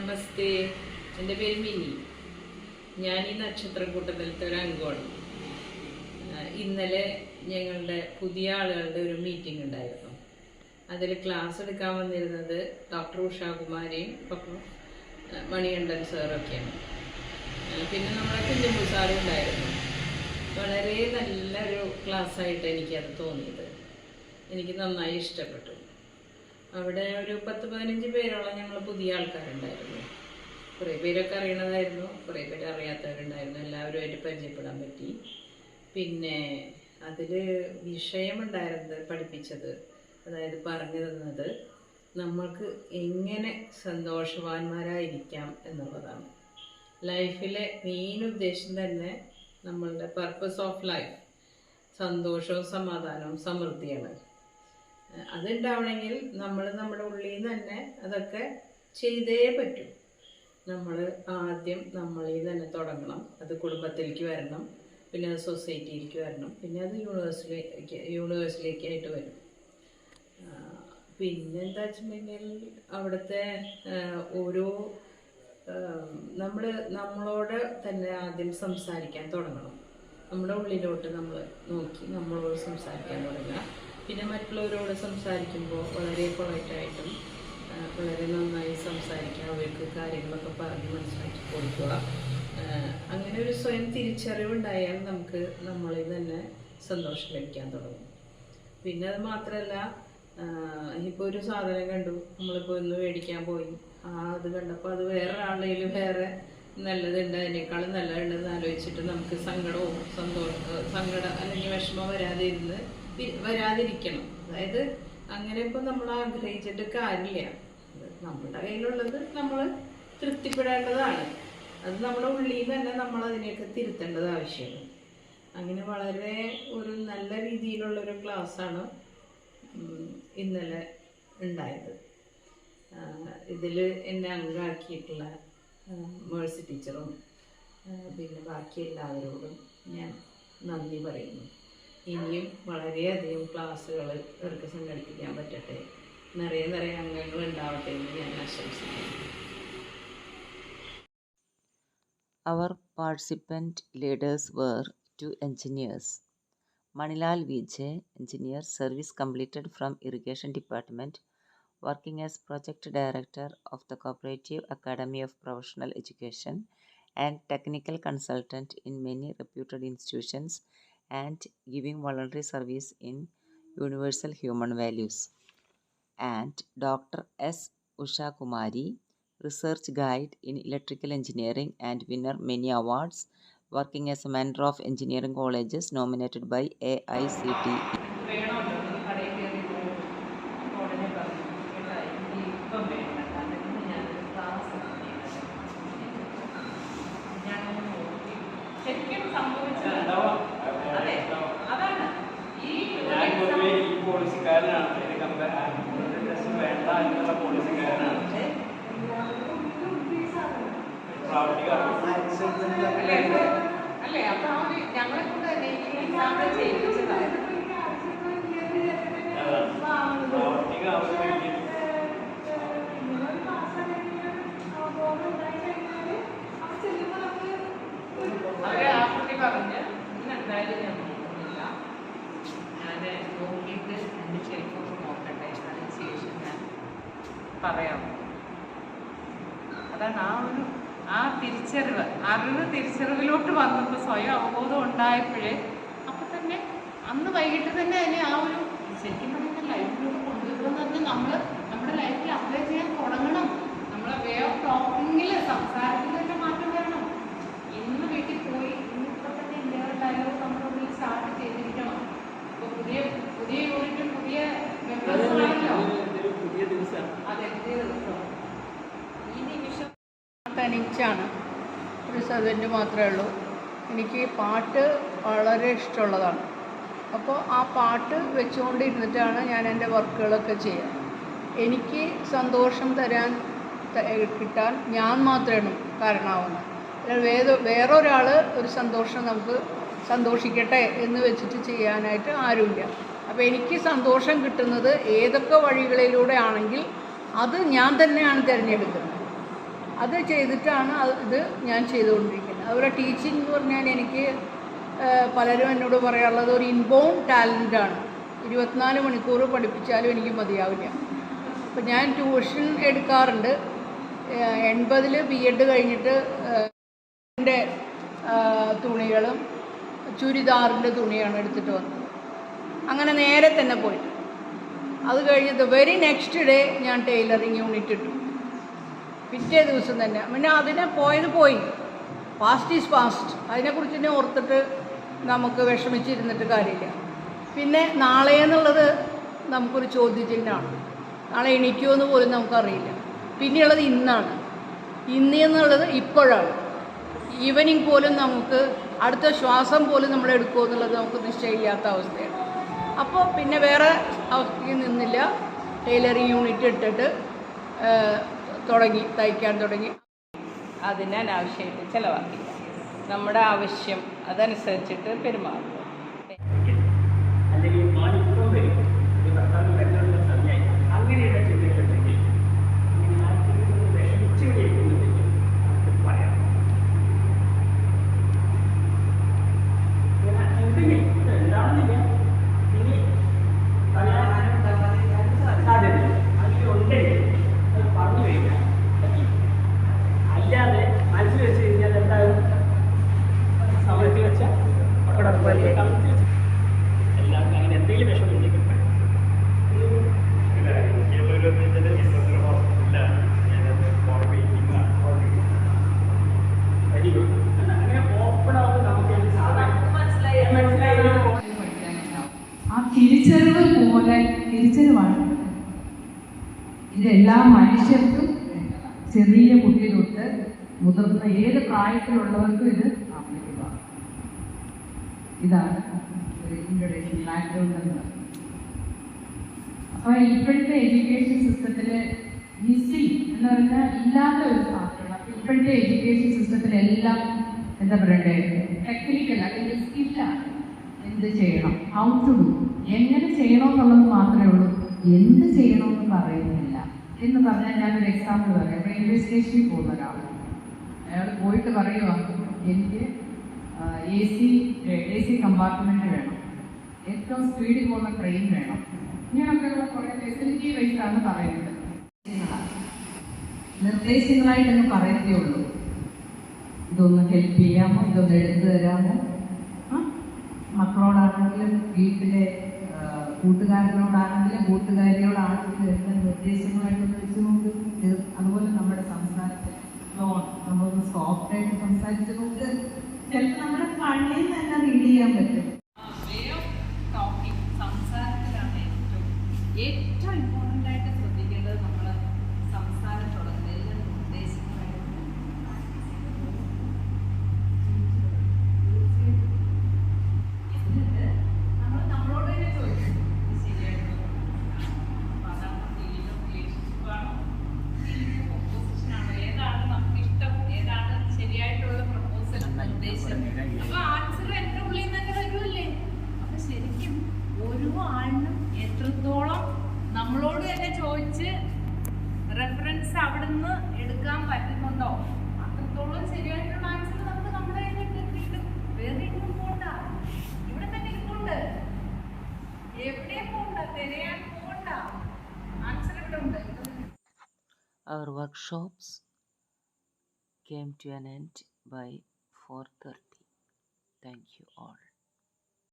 നമസ്തേ, എൻ്റെ പേര് മിനി. ഞാൻ ഈ നക്ഷത്രക്കൂട്ടത്തിലത്തെ ഒരു അംഗമാണ്. ഇന്നലെ ഞങ്ങളുടെ പുതിയ ആളുകളുടെ ഒരു മീറ്റിംഗ് ഉണ്ടായിരുന്നു. അതിൽ ക്ലാസ് എടുക്കാൻ വന്നിരുന്നത് ഡോക്ടർ ഉഷാകുമാരിയും ഡോക്ടർ മണികണ്ഠൻ സാറൊക്കെയാണ്. പിന്നെ നമ്മുടെ കുഞ്ഞമ്പു സാറും ഉണ്ടായിരുന്നു. വളരെ നല്ലൊരു ക്ലാസ്സായിട്ട് എനിക്കത് തോന്നിയത്. എനിക്ക് നന്നായി ഇഷ്ടപ്പെട്ടു. അവിടെ ഒരു 10-15 പേരോളം ഞങ്ങൾ പുതിയ ആൾക്കാരുണ്ടായിരുന്നു. കുറേ പേരൊക്കെ അറിയണതായിരുന്നു, കുറേ പേര് അറിയാത്തവരുണ്ടായിരുന്നു. എല്ലാവരുമായിട്ട് പരിചയപ്പെടാൻ പറ്റി. പിന്നെ അതിൽ വിഷയമുണ്ടായിരുന്നത്, പഠിപ്പിച്ചത്, അതായത് പറഞ്ഞു തന്നത് നമ്മൾക്ക് എങ്ങനെ സന്തോഷവാന്മാരായിരിക്കാം എന്നുള്ളതാണ്. ലൈഫിലെ മെയിൻ ഉദ്ദേശം തന്നെ നമ്മളുടെ പർപ്പസ് ഓഫ് ലൈഫ് സന്തോഷവും സമാധാനവും സമൃദ്ധിയാണ്. അതുണ്ടാവണമെങ്കിൽ നമ്മൾ നമ്മുടെ ഉള്ളിൽ നിന്ന് തന്നെ അതൊക്കെ ചെയ്തേ പറ്റും. നമ്മൾ ആദ്യം നമ്മളിൽ നിന്ന് തന്നെ തുടങ്ങണം. അത് കുടുംബത്തിലേക്ക് വരണം, പിന്നെ അത് സൊസൈറ്റിയിലേക്ക് വരണം, പിന്നെ അത് യൂണിവേഴ്സിലേക്കായിട്ട് വരും. പിന്നെ എന്താ വെച്ചിട്ടുണ്ടെങ്കിൽ അവിടുത്തെ ഓരോ നമ്മളോട് തന്നെ ആദ്യം സംസാരിക്കാൻ തുടങ്ങണം. നമ്മുടെ ഉള്ളിലോട്ട് നമ്മൾ നോക്കി നമ്മളോട് സംസാരിക്കാൻ തുടങ്ങുക. പിന്നെ മറ്റുള്ളവരോട് സംസാരിക്കുമ്പോൾ വളരെ പൊളൈറ്റായിട്ടും വളരെ നന്നായി സംസാരിക്കുക, അവർക്ക് കാര്യങ്ങളൊക്കെ പറഞ്ഞ് മനസ്സിലാക്കി കൊടുക്കുക. അങ്ങനെ ഒരു സ്വയം തിരിച്ചറിവുണ്ടായാൽ നമുക്ക് നമ്മളിൽ തന്നെ സന്തോഷം ലഭിക്കാൻ തുടങ്ങും. പിന്നെ അത് മാത്രമല്ല, ഇപ്പോൾ ഒരു സാധനം കണ്ടു, നമ്മളിപ്പോൾ ഒന്ന് മേടിക്കാൻ പോയി, അത് കണ്ടപ്പോൾ അത് വേറെ ആളുകളിൽ വേറെ നല്ലതുണ്ട്, അതിനേക്കാളും നല്ലതുണ്ടെന്ന് ആലോചിച്ചിട്ട് നമുക്ക് സങ്കടം അല്ലെങ്കിൽ വിഷമം വരാതിരിക്കണം. അതായത് അങ്ങനെ ഇപ്പോൾ നമ്മൾ ആഗ്രഹിച്ചിട്ട് കാര്യമില്ല. നമ്മുടെ കയ്യിലുള്ളത് നമ്മൾ തൃപ്തിപ്പെടേണ്ടതാണ്. അത് നമ്മുടെ ഉള്ളിൽ നിന്ന് തന്നെ നമ്മൾ അതിനെയൊക്കെ തിരുത്തേണ്ടത് ആവശ്യമാണ്. അങ്ങനെ വളരെ ഒരു നല്ല രീതിയിലുള്ളൊരു ക്ലാസ്സാണ് ഇന്നലെ ഉണ്ടായത്. ഇതിൽ എന്നെ അംഗമാക്കിയിട്ടുള്ള മേഴ്സി ടീച്ചറും പിന്നെ ബാക്കി എല്ലാവരോടും ഞാൻ നന്ദി പറയുന്നു. ഇനിയും വളരെയധികം ക്ലാസ്സുകൾ ഇവർക്ക് സംഘടിപ്പിക്കാൻ പറ്റട്ടെ, നിറയെ അംഗങ്ങൾ ഉണ്ടാവട്ടെ എന്ന് ഞാൻ ആശംസിക്കുന്നു. Our participant leaders were 2 engineers. Manilal Vijay, engineer, service completed from Irrigation Department, working as project director of the Cooperative Academy of Professional Education and technical consultant in many reputed institutions and giving voluntary service in universal human values. And Dr. S. Usha Kumari, research guide in electrical engineering and winner many awards, working as a mentor of engineering colleges nominated by AICTE. അല്ലേ, അപ്പൊ ഞങ്ങളെ കൊണ്ട് തന്നെ ഈ example ചെയ്യിപ്പിച്ചതായിരുന്നു. അവരെ ആ കുട്ടി പറഞ്ഞ് ഇന്നെന്തായാലും ഞാൻ നോക്കുന്നില്ല, ഞാൻ നോക്കിയിട്ട് എൻ്റെ ചെരുപ്പൊക്കെ നോക്കട്ടെ, അതിനുശേഷം ഞാൻ പറയാം. അതാണ് ആ തിരിച്ചറിവിലോട്ട് വന്നപ്പോൾ സ്വയം അവബോധം ഉണ്ടായപ്പോഴേ അപ്പം തന്നെ അന്ന് വൈകിട്ട് തന്നെ അതിനെ ആ ഒരു ശരിക്കും പറയുന്ന ലൈഫിലോട്ട് കൊണ്ടുവരുമെന്ന് പറഞ്ഞാൽ നമ്മൾ നമ്മുടെ ലൈഫിൽ അപ്ലൈ ചെയ്യാൻ തുടങ്ങണം. നമ്മളെ വേ ഓഫ് ടോക്കിങ്ങിൽ, സംസാരത്തിൽ തന്നെ മാറ്റം വരണം. ഇന്ന് വീട്ടിൽ പോയി ഇന്നിപ്പോൾ തന്നെ ഇന്ത്യയുടെ ഡയലോഗ് നമ്മുടെ ഉള്ളിൽ സ്റ്റാർട്ട് ചെയ്തിരിക്കണം. ഇപ്പോൾ പുതിയ യൂണിറ്റും പുതിയ മെമ്പേഴ്സാണല്ലോ. അതെ, പുതിയ ദിവസം ഈ നിമിഷം തനിച്ചാണ്, ഒരു സെർവൻറ്റ് മാത്രമേ ഉള്ളൂ. എനിക്ക് പാട്ട് വളരെ ഇഷ്ടമുള്ളതാണ്. അപ്പോൾ ആ പാട്ട് വെച്ചുകൊണ്ടിരുന്നിട്ടാണ് ഞാൻ എൻ്റെ വർക്കുകളൊക്കെ ചെയ്യുക. എനിക്ക് സന്തോഷം കിട്ടാൻ ഞാൻ മാത്രമാണ് കാരണമാവുന്നത്. വേറൊരാൾ ഒരു സന്തോഷം നമുക്ക് സന്തോഷിക്കട്ടെ എന്ന് വെച്ചിട്ട് ചെയ്യാനായിട്ട് ആരുമില്ല. അപ്പോൾ എനിക്ക് സന്തോഷം കിട്ടുന്നത് ഏതൊക്കെ വഴികളിലൂടെ ആണെങ്കിൽ അത് ഞാൻ തന്നെയാണ് തിരഞ്ഞെടുക്കുന്നത്. അത് ചെയ്തിട്ടാണ് ഇത് ഞാൻ ചെയ്തുകൊണ്ടിരിക്കുന്നത്. അതുപോലെ ടീച്ചിങ് എന്ന് പറഞ്ഞാൽ എനിക്ക് പലരും എന്നോട് പറയാനുള്ളത് ഒരു ഇൻബോൺ ടാലൻ്റാണ്. 24 മണിക്കൂർ പഠിപ്പിച്ചാലും എനിക്ക് മതിയാവില്ല. അപ്പോൾ ഞാൻ ട്യൂഷൻ എടുക്കാറുണ്ട്. 80-ൽ BEd കഴിഞ്ഞിട്ട് എൻ്റെ തുണികളും ചുരിദാറിൻ്റെ തുണിയാണ് എടുത്തിട്ട് വന്നത്. അങ്ങനെ നേരെ തന്നെ പോയിട്ട് അത് കഴിഞ്ഞ് വെരി നെക്സ്റ്റ് ഡേ ഞാൻ ടൈലറിങ് യൂണിറ്റ് ഇട്ടു. പിറ്റേ ദിവസം തന്നെ പിന്നെ അതിനെ പോയി. Past is past. അതിനെക്കുറിച്ച് തന്നെ ഓർത്തിട്ട് നമുക്ക് വിഷമിച്ചിരുന്നിട്ട് കാര്യമില്ല. പിന്നെ നാളെ എന്നുള്ളത് നമുക്കൊരു ചോദ്യചിഹ്നമാണ്. നാളെ എണീക്കുമെന്ന് പോലും നമുക്കറിയില്ല. പിന്നെയുള്ളത് ഇന്നാണ്. ഇന്ന് എന്നുള്ളത് ഇപ്പോഴാണ്. ഈവനിങ് പോലും നമുക്ക് അടുത്ത ശ്വാസം പോലും നമ്മൾ എടുക്കുമോ എന്നുള്ളത് നമുക്ക് നിശ്ചയമില്ലാത്ത അവസ്ഥയാണ്. അപ്പോൾ പിന്നെ വേറെ അവസ്ഥയിൽ നിന്നില്ല. ടൈലറിങ് യൂണിറ്റ് ഇട്ടിട്ട് തയ്ക്കാൻ തുടങ്ങി. അതിന് അനാവശ്യമായിട്ട് ചിലവാക്കില്ല. നമ്മുടെ ആവശ്യം അതനുസരിച്ചിട്ട് പെരുമാറും. അങ്ങനെയുള്ള ചിന്തകളുണ്ടെങ്കിൽ വിഷമിച്ച് കഴിയുന്നുണ്ടെങ്കിൽ പറയാം. എന്താണെന്നില്ല ഇനി പറയാനും സാധ്യത അങ്ങനെ ഉണ്ടെങ്കിൽ അത് പറഞ്ഞു കഴിഞ്ഞാൽ അല്ലാതെ മനസ്സിൽ വെച്ച് കഴിഞ്ഞാൽ എന്തായാലും സമയത്ത് വെച്ചാൽ എല്ലാവർക്കും അങ്ങനെ എന്തെങ്കിലും വിഷമം ആ തിരിച്ചറിവ് പോലെ തിരിച്ചറിവാണ് ഇതെല്ലാ മനുഷ്യർക്കും ചെറിയ കുട്ടി തൊട്ട് മുതിർന്ന ഏത് പ്രായത്തിലുള്ളവർക്കും ഇത് ആപ്ലിക്കബിളാണ്. ഇതാണ് ഒരു ഇൻട്രൊഡക്ഷൻ ബാക്ക്ഗ്രൗണ്ട് എന്ന് പറയുന്നത്. അപ്പോൾ ഇപ്പോഴത്തെ എഡ്യൂക്കേഷൻ സിസ്റ്റത്തിൽ മിസ്സിംഗ് എന്ന് പറഞ്ഞാൽ ഇല്ലാത്ത ഒരു സാധനമാണ്. അപ്പോൾ ഇപ്പോഴത്തെ എഡ്യൂക്കേഷൻ സിസ്റ്റത്തിലെല്ലാം എന്താ പറയണ്ടേ, ടെക്നിക്കൽ അല്ലെങ്കിൽ സ്കില്ലാണ്. എന്ത് ചെയ്യണം, ഹൗ ടു ഡു, എങ്ങനെ ചെയ്യണം എന്നുള്ളത് മാത്രമേ ഉള്ളൂ. എന്ത് ചെയ്യണമെന്ന് പറയുന്നില്ല. എന്ന് പറഞ്ഞാൽ ഞാനൊരു എക്സാമ്പിൾ പറയാം. റെയിൽവേ സ്റ്റേഷനിൽ പോകുന്ന ഒരാൾ, അയാൾ പോയിട്ട് പറയുക എനിക്ക് എ സി കമ്പാർട്ട്മെൻറ്റ് വേണം, ഏറ്റവും സ്പീഡിൽ പോകുന്ന ട്രെയിൻ വേണം, ഇങ്ങനെയൊക്കെയുള്ള കുറേ ഫെസിലിറ്റി വൈസാണ് പറയുന്നത്. നിർദ്ദേശങ്ങളായിട്ടൊന്ന് പറയത്തേ ഉള്ളൂ. ഇതൊന്ന് ഹെൽപ്പ് ചെയ്യാമോ, ഇതൊന്ന് എടുത്തു തരാമോ. മക്കളോടാണെങ്കിലും വീട്ടിലെ കൂട്ടുകാരനോടാണെങ്കിലും കൂട്ടുകാരിയോടാണെങ്കിലും എല്ലാം നിർദ്ദേശങ്ങളായിട്ടൊന്ന് വെച്ച് നോക്ക്. അതുപോലെ നമ്മുടെ സംസാരത്തിൽ നമ്മളൊന്ന് സോഫ്റ്റായിട്ട് സംസാരിച്ച് നോക്ക്. ചിലപ്പോൾ നമ്മുടെ കണ്ണിൽ തന്നെ റീഡ് ചെയ്യാൻ പറ്റും. സംസാരത്തിലാണ് ഏറ്റവും ഇമ്പോർട്ടൻ്റ് ആയിട്ട് ശ്രദ്ധിക്കേണ്ടത്. നമ്മൾ സംസാരം തുടങ്ങുന്നതിൽ നിർദ്ദേശങ്ങളായിട്ട് നമ്മൾ നമ്മളോട് തന്നെ ചോദിക്കും ശരിയായിട്ടുള്ള റിലേഷൻഷിപ്പാണോ, പ്രൊപ്പോസിഷനാണോ, ഏതാണ് നമുക്ക് ഇഷ്ടം, ഏതാണ് ശരിയായിട്ടുള്ള പ്രൊപ്പോസൽ നിർദ്ദേശം. അപ്പൊ ആൻസർ എന്റെ ഉള്ളിൽ നിന്ന് തന്നെ വരുമല്ലേ. അപ്പൊ ശരിക്കും ഓരോ ആളിനും എത്രത്തോളം നമ്മളോട് തന്നെ ചോദിച്ച് റെഫറൻസ് അവിടുന്ന് എടുക്കാൻ പറ്റുന്നുണ്ടോ അത്രത്തോളം ശരിയായിട്ടുള്ള ആൻസർ നമുക്ക് നമ്മുടെ കിട്ടും. വേറെ എങ്ങും പോണ്ട, ഇവിടെ തന്നെ ഇരിപ്പുണ്ട്. എവിടെയും പോണ്ട, തിരയാൻ പോണ്ട, ആൻസർ ഇവിടെ ഉണ്ട്. Our workshops came to an end by 4:30. Thank you all.